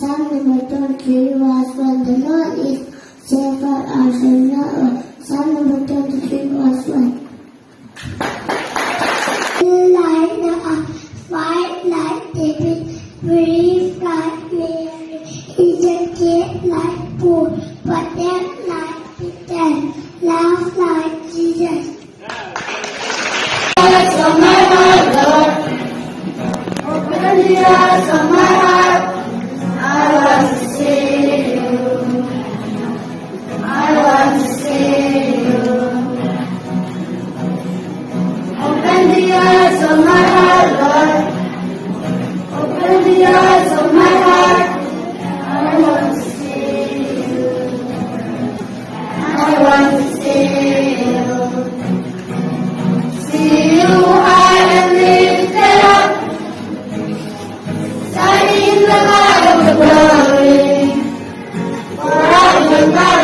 Psalm number 23, verse 1. The Lord is shepherd, I shall not want. Psalm number 23, verse 1. Like the white like David, brave like Mary, educate like Paul, but them like Peter, laugh like Jesus. Eyes of my heart, Lord, open the eyes of my heart. I want to see you. I want to see you. Open the eyes of my heart, Lord. Open the eyes of my heart. I want to see you. I want to see you. See you high and lifted up, shining the light of the glory. For I will bow